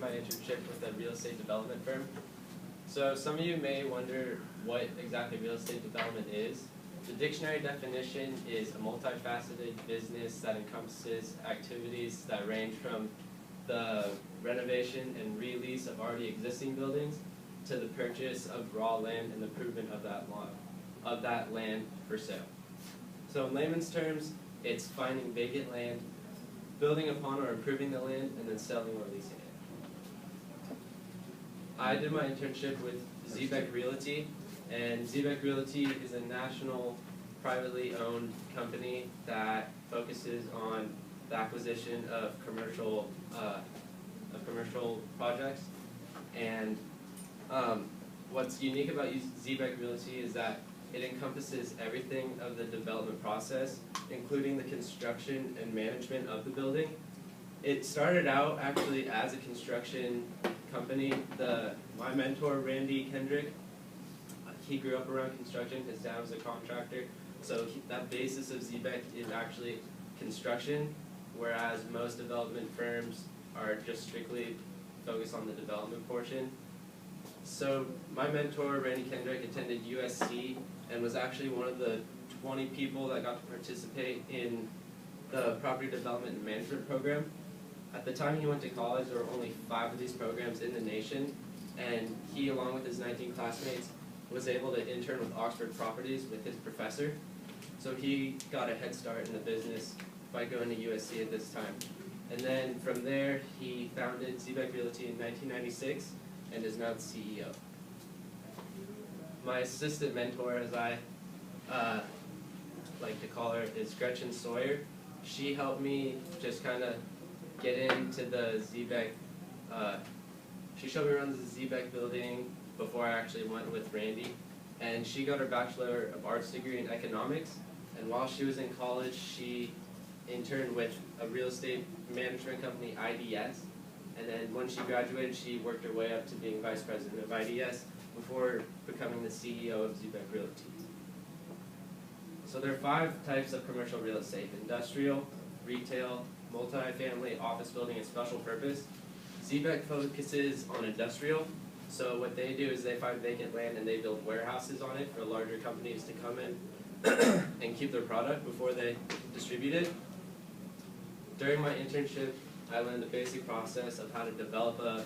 my internship with a real estate development firm. So some of you may wonder what exactly real estate development is. The dictionary definition is a multifaceted business that encompasses activities that range from the renovation and release of already existing buildings to the purchase of raw land and the improvement of that land for sale. So in layman's terms, it's finding vacant land, building upon or improving the land, and then selling or leasing it. I did my internship with Zebek Realty, and Zebek Realty is a national privately owned company that focuses on the acquisition of commercial projects. And what's unique about Zebek Realty is that it encompasses everything of the development process, including the construction and management of the building. It started out actually as a construction company. My mentor, Randy Kendrick, he grew up around construction. His dad was a contractor. So that basis of Zebek is actually construction, whereas most development firms are just strictly focused on the development portion. So my mentor, Randy Kendrick, attended USC and was actually one of the 20 people that got to participate in the property development and management program. At the time he went to college, there were only 5 of these programs in the nation, and he, along with his 19 classmates, was able to intern with Oxford Properties with his professor. So he got a head start in the business by going to USC at this time. And then from there, he founded Zebek Realty in 1996 and is now the CEO. My assistant mentor, as I like to call her, is Gretchen Sawyer. She helped me just kind of get into the Zebek. She showed me around the Zebek building before I actually went with Randy. And she got her Bachelor of Arts degree in economics. And while she was in college, she interned with a real estate management company, IDS. And then when she graduated, she worked her way up to being vice president of IDS before becoming the CEO of Zebek Realty. So there are 5 types of commercial real estate: industrial, retail, multifamily, office building, and special purpose. Zebek focuses on industrial. So what they do is they find vacant land and they build warehouses on it for larger companies to come in and keep their product before they distribute it. During my internship, I learned the basic process of how to develop a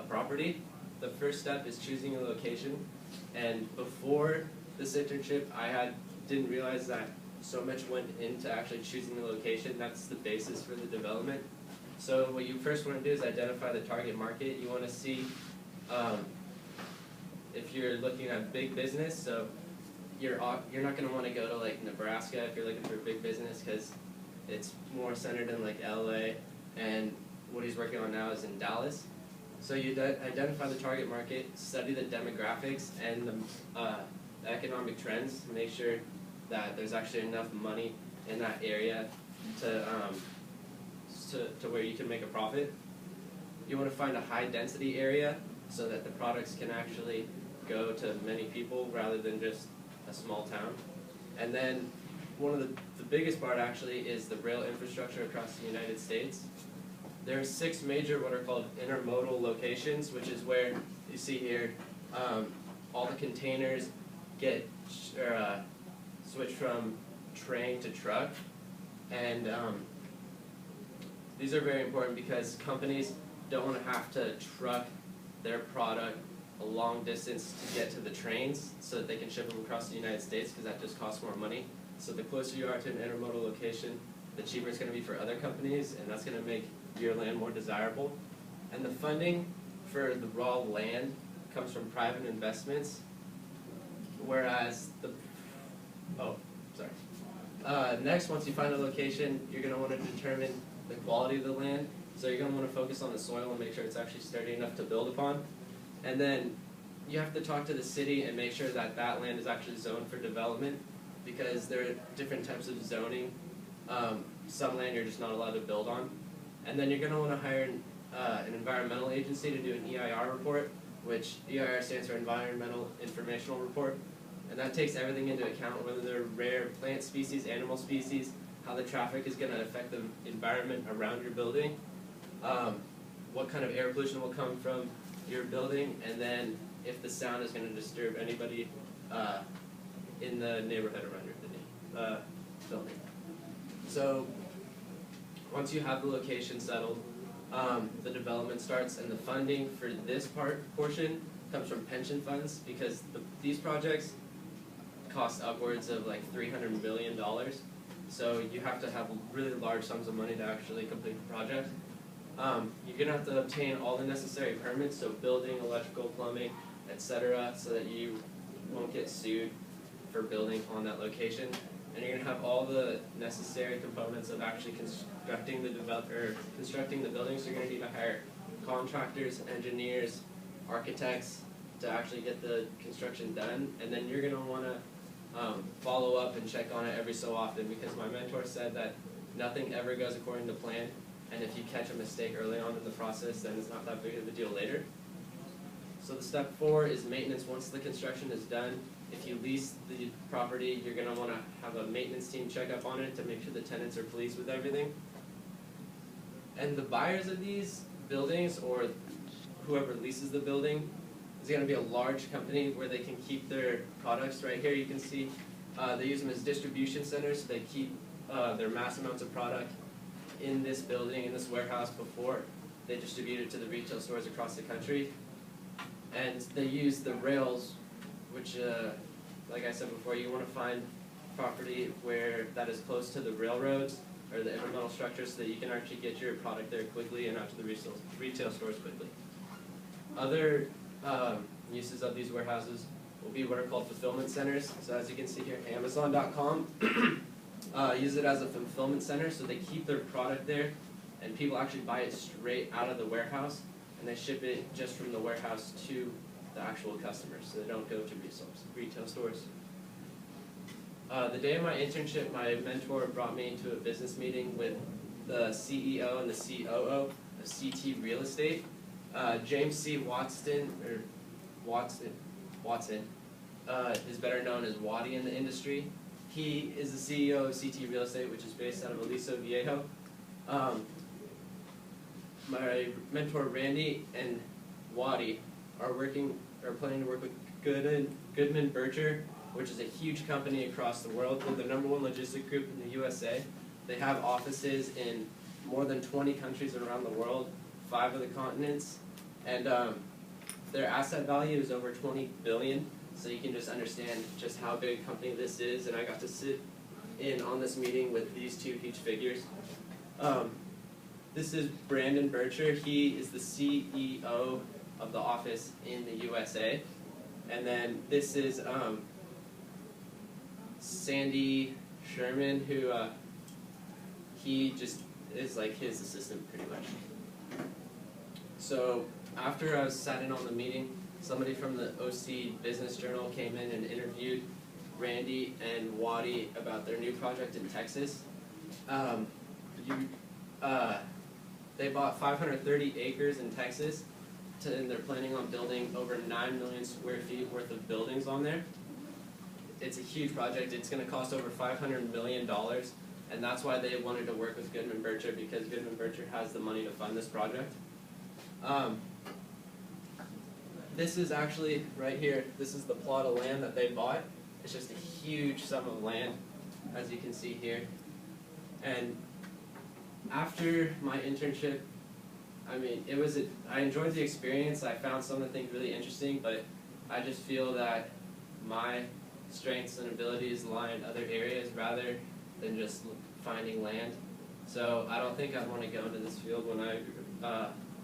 property. The first step is choosing a location, and before this internship, didn't realize that so much went into actually choosing the location. That's the basis for the development. So what you first want to do is identify the target market. You want to see if you're looking at big business, so you're not going to want to go to like Nebraska if you're looking for big business, because it's more centered in like LA, and what he's working on now is in Dallas. So you identify the target market, study the demographics and the economic trends, make sure that there's actually enough money in that area to where you can make a profit. You want to find a high density area so that the products can actually go to many people rather than just a small town. And then one of the biggest part actually is the rail infrastructure across the United States. There are 6 major what are called intermodal locations, which is where you see here all the containers get switched from train to truck. And these are very important because companies don't want to have to truck their product a long distance to get to the trains so that they can ship them across the United States, because that just costs more money. So the closer you are to an intermodal location, the cheaper it's going to be for other companies, and that's going to make your land more desirable. And the funding for the raw land comes from private investments, whereas next, once you find a location, you're going to want to determine the quality of the land. So you're going to want to focus on the soil and make sure it's actually sturdy enough to build upon. And then you have to talk to the city and make sure that that land is actually zoned for development, because there are different types of zoning. Some land you're just not allowed to build on. And then you're going to want to hire an environmental agency to do an EIR report, which EIR stands for Environmental Informational Report. And that takes everything into account, whether they're rare plant species, animal species, how the traffic is going to affect the environment around your building, what kind of air pollution will come from your building, and then if the sound is going to disturb anybody in the neighborhood around your building. So once you have the location settled, the development starts, and the funding for this portion comes from pension funds, because these projects cost upwards of like $300 million. So you have to have really large sums of money to actually complete the project. You're going to have to obtain all the necessary permits, so building, electrical, plumbing, etc., so that you won't get sued for building on that location. And you're going to have all the necessary components of actually constructing the building, so you're going to need to hire contractors, engineers, architects to actually get the construction done, and then you're going to want to follow up and check on it every so often, because my mentor said that nothing ever goes according to plan, and if you catch a mistake early on in the process, then it's not that big of a deal later. So the step 4 is maintenance once the construction is done. If you lease the property, you're going to want to have a maintenance team check up on it to make sure the tenants are pleased with everything. And the buyers of these buildings, or whoever leases the building, is going to be a large company where they can keep their products. Right here you can see they use them as distribution centers, so they keep their mass amounts of product in this building, in this warehouse, before they distribute it to the retail stores across the country. And they use the rails, which, like I said before, you want to find property where that is close to the railroads or the intermodal structures, so that you can actually get your product there quickly and out to the retail stores quickly. Other uses of these warehouses will be what are called fulfillment centers. So as you can see here, Amazon.com use it as a fulfillment center, so they keep their product there, and people actually buy it straight out of the warehouse, and they ship it just from the warehouse to the actual customers, so they don't go to retail stores. The day of my internship, my mentor brought me to a business meeting with the CEO and the COO of CT Real Estate. James C. Watson is better known as Waddy in the industry. He is the CEO of CT Real Estate, which is based out of Aliso Viejo. My mentor Randy and Waddy are planning to work with Goodman Bircher, which is a huge company across the world. They're the #1 logistic group in the USA. They have offices in more than 20 countries around the world, 5 of the continents, and their asset value is over $20 billion. So you can just understand just how big a company this is. And I got to sit in on this meeting with these two huge figures. This is Brandon Bircher. He is the CEO of the office in the USA. And then this is Sandy Sherman, who he just is like his assistant pretty much. So after I sat in on the meeting, somebody from the OC Business Journal came in and interviewed Randy and Waddy about their new project in Texas. They bought 530 acres in Texas, and they're planning on building over 9 million square feet worth of buildings on there. It's a huge project. It's going to cost over $500 million, and that's why they wanted to work with Goodman Bircher, because Goodman Bircher has the money to fund this project. This is actually, right here, this is the plot of land that they bought. It's just a huge sum of land, as you can see here. And after my internship, I mean, I enjoyed the experience. I found some of the things really interesting, but I just feel that my strengths and abilities lie in other areas rather than just finding land. So I don't think I want to go into this field when I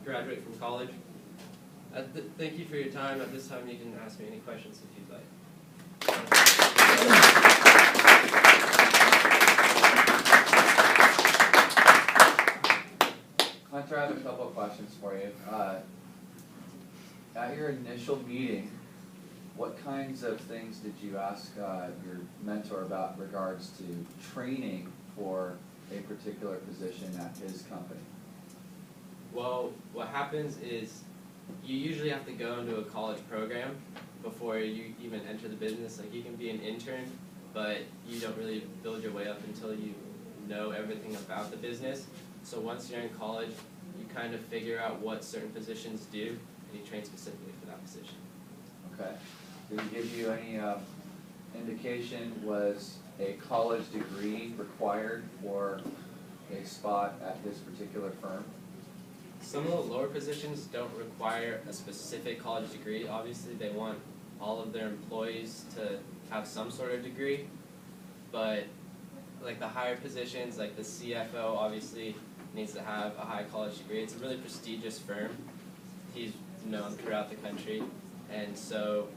graduate from college. Thank you for your time. At this time, you can ask me any questions if you'd like. Hunter, I have a couple of questions for you. At your initial meeting, what kinds of things did you ask your mentor about in regards to training for a particular position at his company? Well, what happens is you usually have to go into a college program before you even enter the business. Like, you can be an intern, but you don't really build your way up until you know everything about the business. So once you're in college, you kind of figure out what certain positions do, and he trains specifically for that position. Okay. Did he give you any indication, was a college degree required for a spot at this particular firm? Some of the lower positions don't require a specific college degree. Obviously, they want all of their employees to have some sort of degree, but like the higher positions, like the CFO, obviously needs to have a high college degree. It's a really prestigious firm. He's known throughout the country, and so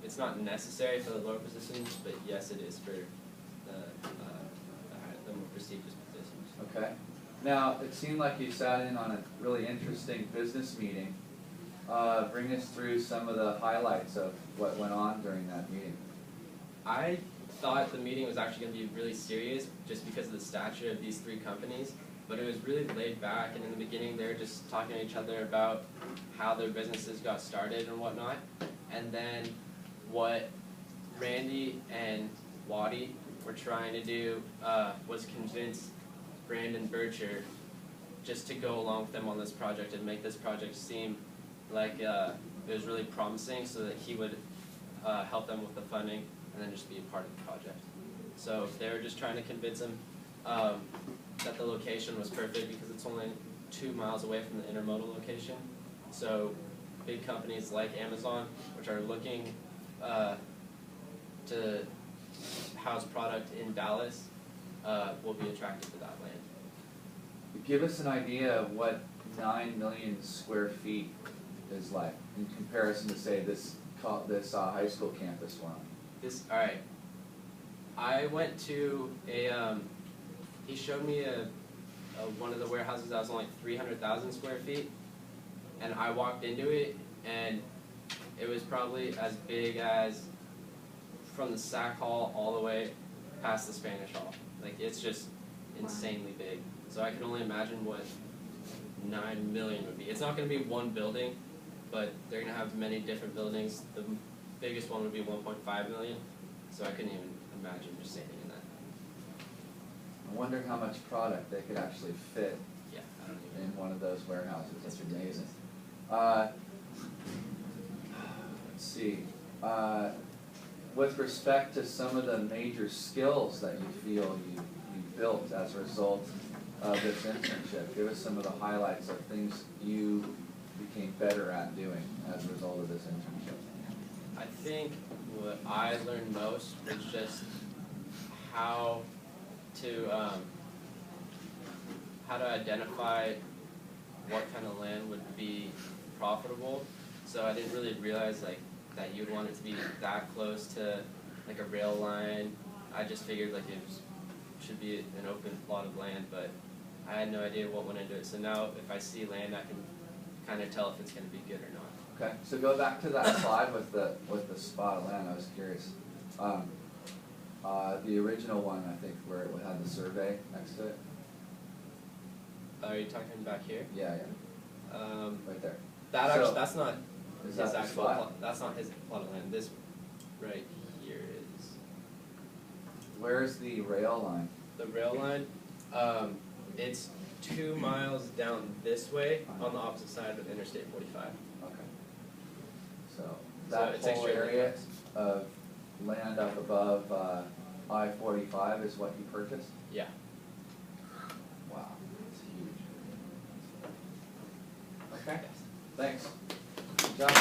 it's not necessary for the lower positions, but yes, it is for the more prestigious positions. Okay. Now, it seemed like you sat in on a really interesting business meeting. Bring us through some of the highlights of what went on during that meeting. I thought the meeting was actually going to be really serious just because of the stature of these three companies, but it was really laid back, and in the beginning they were just talking to each other about how their businesses got started and whatnot, and then what Randy and Waddy were trying to do was convince Brandon Bircher just to go along with them on this project and make this project seem like it was really promising, so that he would help them with the funding and then just be a part of the project. So they were just trying to convince him that the location was perfect because it's only 2 miles away from the intermodal location. So big companies like Amazon, which are looking to house product in Dallas, will be attracted to that land. Give us an idea of what 9 million square feet is like in comparison to, say, this high school campus one. Alright. I went to he showed me one of the warehouses that was only 300,000 square feet, and I walked into it, and it was probably as big as from the Sac Hall all the way past the Spanish Hall. Like, it's just insanely big. So I can only imagine what 9 million would be. It's not going to be one building, but they're going to have many different buildings. The biggest one would be 1.5 million, so I couldn't even imagine just standing in that. I wonder how much product they could actually fit Yeah, I don't even in one of those warehouses. That's It's amazing. Let's see. With respect to some of the major skills that you feel you built as a result of this internship, give us some of the highlights of things you became better at doing as a result of this internship. I think what I learned most was just how to identify what kind of land would be profitable. So I didn't really realize that you'd want it to be that close to like a rail line. I just figured like it should be an open plot of land, but I had no idea what went into it. So now if I see land, I can kind of tell if it's going to be good or not. Okay, so go back to that slide with the spot of land. I was curious. The original one, I think, where it had the survey next to it. Are you talking back here? Yeah, right there. That's not Is his that the actual spot? plot. That's not his plot of land. This right here is Where's the rail line? the rail line. It's 2 miles down this way on the opposite side of Interstate 45. Okay. So that it's whole extremely area close. of land up above I-45 is what you purchased? Yeah. Wow, it's huge. Okay, thanks. Good job.